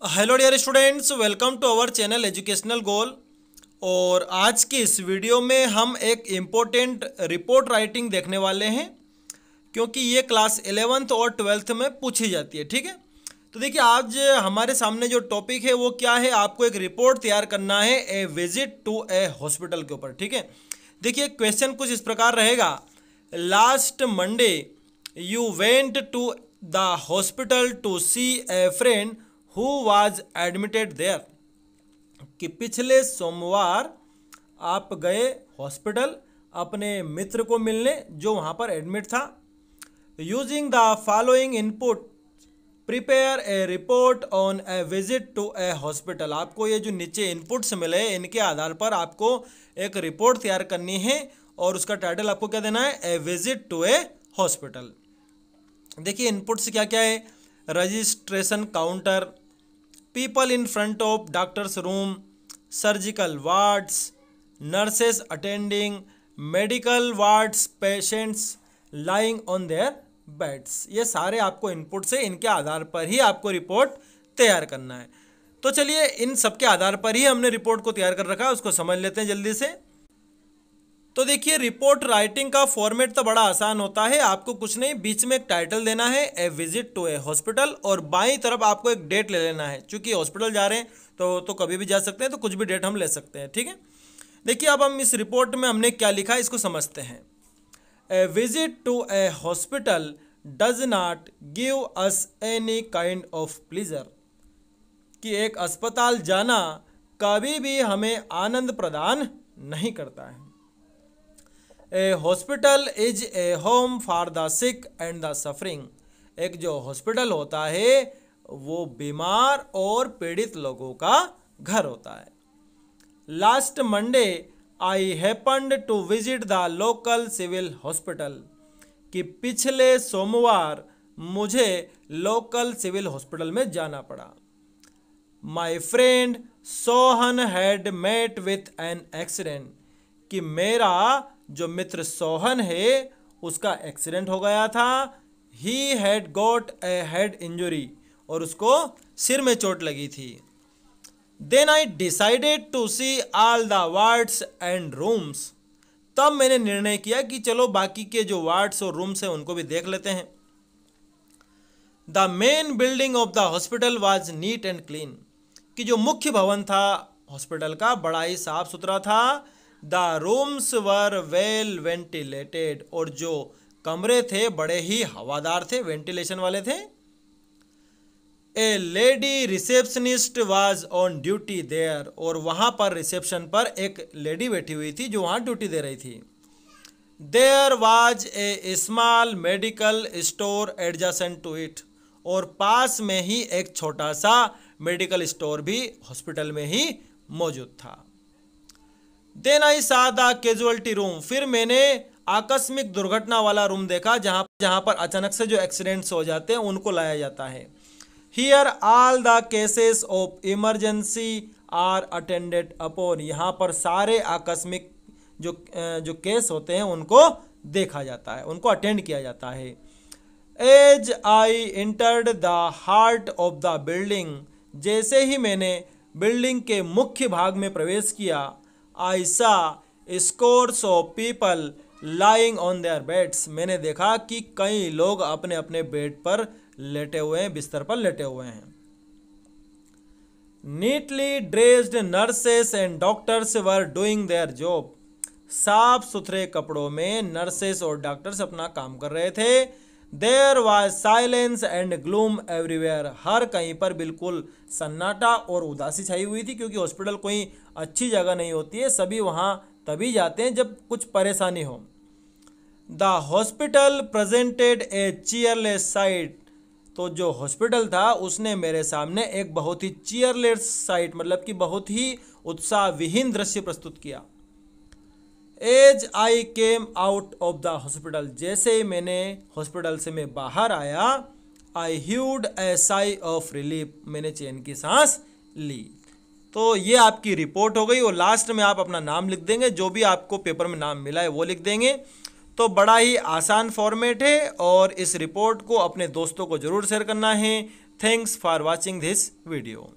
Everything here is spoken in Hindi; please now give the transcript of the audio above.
Hello dear students, welcome to our channel Educational Goal. और आज की इस वीडियो में हम एक इम्पोर्टेंट रिपोर्ट राइटिंग देखने वाले हैं, क्योंकि ये क्लास 11th और 12th में पूछी जाती है। ठीक है, तो देखिए आज हमारे सामने जो टॉपिक है वो क्या है, आपको एक रिपोर्ट तैयार करना है ए विजिट टू ए हॉस्पिटल के ऊपर। ठीक है, देखिए क्वेश्चन कुछ इस प्रकार रहेगा। Last Monday you went to the hospital to see a friend who was admitted there, कि पिछले सोमवार आप गए हॉस्पिटल अपने मित्र को मिलने जो वहाँ पर एडमिट था। Using the following input prepare a report on a visit to a hospital. आपको ये जो नीचे इनपुट्स मिले इनके आधार पर आपको एक रिपोर्ट तैयार करनी है और उसका टाइटल आपको क्या देना है, ए विजिट टू ए हॉस्पिटल। देखिए इनपुट्स क्या क्या है, registration counter, people in front of doctor's room, surgical wards, nurses attending medical wards, patients lying on their beds। ये सारे आपको इनपुट से इनके आधार पर ही आपको रिपोर्ट तैयार करना है। तो चलिए इन सब के आधार पर ही हमने रिपोर्ट को तैयार कर रखा है, उसको समझ लेते हैं जल्दी से। तो देखिए रिपोर्ट राइटिंग का फॉर्मेट तो बड़ा आसान होता है। आपको कुछ नहीं, बीच में एक टाइटल देना है ए विजिट टू ए हॉस्पिटल, और बाईं तरफ आपको एक डेट ले लेना है। चूंकि हॉस्पिटल जा रहे हैं तो कभी भी जा सकते हैं, तो कुछ भी डेट हम ले सकते हैं। ठीक है, देखिए अब हम इस रिपोर्ट में हमने क्या लिखा है इसको समझते हैं। A visit to a hospital does not give us any kind of pleasure, कि एक अस्पताल जाना कभी भी हमें आनंद प्रदान नहीं करता है। A hospital is a home for the sick and the suffering, एक जो हॉस्पिटल होता है वो बीमार और पीड़ित लोगों का घर होता है। Last Monday I happened to visit the local civil hospital, कि पिछले सोमवार मुझे लोकल सिविल हॉस्पिटल में जाना पड़ा। My friend Sohan had met with an accident, कि मेरा जो मित्र सोहन है उसका एक्सीडेंट हो गया था। He had got a head injury, और उसको सिर में चोट लगी थी। Then I decided to see all the wards and rooms, तब मैंने निर्णय किया कि चलो बाकी के जो वार्ड्स और रूम्स हैं उनको भी देख लेते हैं। The main building of the hospital was neat and clean, कि जो मुख्य भवन था हॉस्पिटल का बड़ा ही साफ सुथरा था। The rooms were well ventilated, और जो कमरे थे बड़े ही हवादार थे, वेंटिलेशन वाले थे। A lady receptionist was on duty there, और वहाँ पर रिसेप्शन पर एक लेडी बैठी हुई थी जो वहाँ ड्यूटी दे रही थी। There was a small medical store adjacent to it, और पास में ही एक छोटा सा मेडिकल स्टोर भी हॉस्पिटल में ही मौजूद था। देन आई सा द कैजुअल्टी रूम, फिर मैंने आकस्मिक दुर्घटना वाला रूम देखा जहां पर अचानक से जो एक्सीडेंट्स हो जाते हैं उनको लाया जाता है। Here all the cases of emergency are attended upon, यहाँ पर सारे आकस्मिक जो केस होते हैं उनको देखा जाता है, उनको अटेंड किया जाता है। As I entered the heart of the building, जैसे ही मैंने बिल्डिंग के मुख्य भाग में प्रवेश किया, आई सा scores of people lying on their beds, मैंने देखा कि कई लोग अपने अपने बेड पर लेटे हुए हैं, बिस्तर पर लेटे हुए हैं। Neatly dressed nurses and doctors were doing their job, साफ सुथरे कपड़ों में नर्सेस और डॉक्टर्स अपना काम कर रहे थे। There was silence and gloom everywhere, हर कहीं पर बिल्कुल सन्नाटा और उदासी छाई हुई थी, क्योंकि हॉस्पिटल कोई अच्छी जगह नहीं होती है, सभी वहाँ तभी जाते हैं जब कुछ परेशानी हो। The hospital presented a cheerless sight, तो जो हॉस्पिटल था उसने मेरे सामने एक बहुत ही चीयरलेस साइट, मतलब कि बहुत ही उत्साह विहीन दृश्य प्रस्तुत किया। As I came out of the hospital, जैसे ही मैंने हॉस्पिटल से मैं बाहर आया, I heaved a sigh of relief, मैंने चैन की सांस ली। तो ये आपकी रिपोर्ट हो गई, और लास्ट में आप अपना नाम लिख देंगे, जो भी आपको पेपर में नाम मिला है वो लिख देंगे। तो बड़ा ही आसान फॉर्मेट है और इस रिपोर्ट को अपने दोस्तों को ज़रूर शेयर करना है। Thanks for watching this video.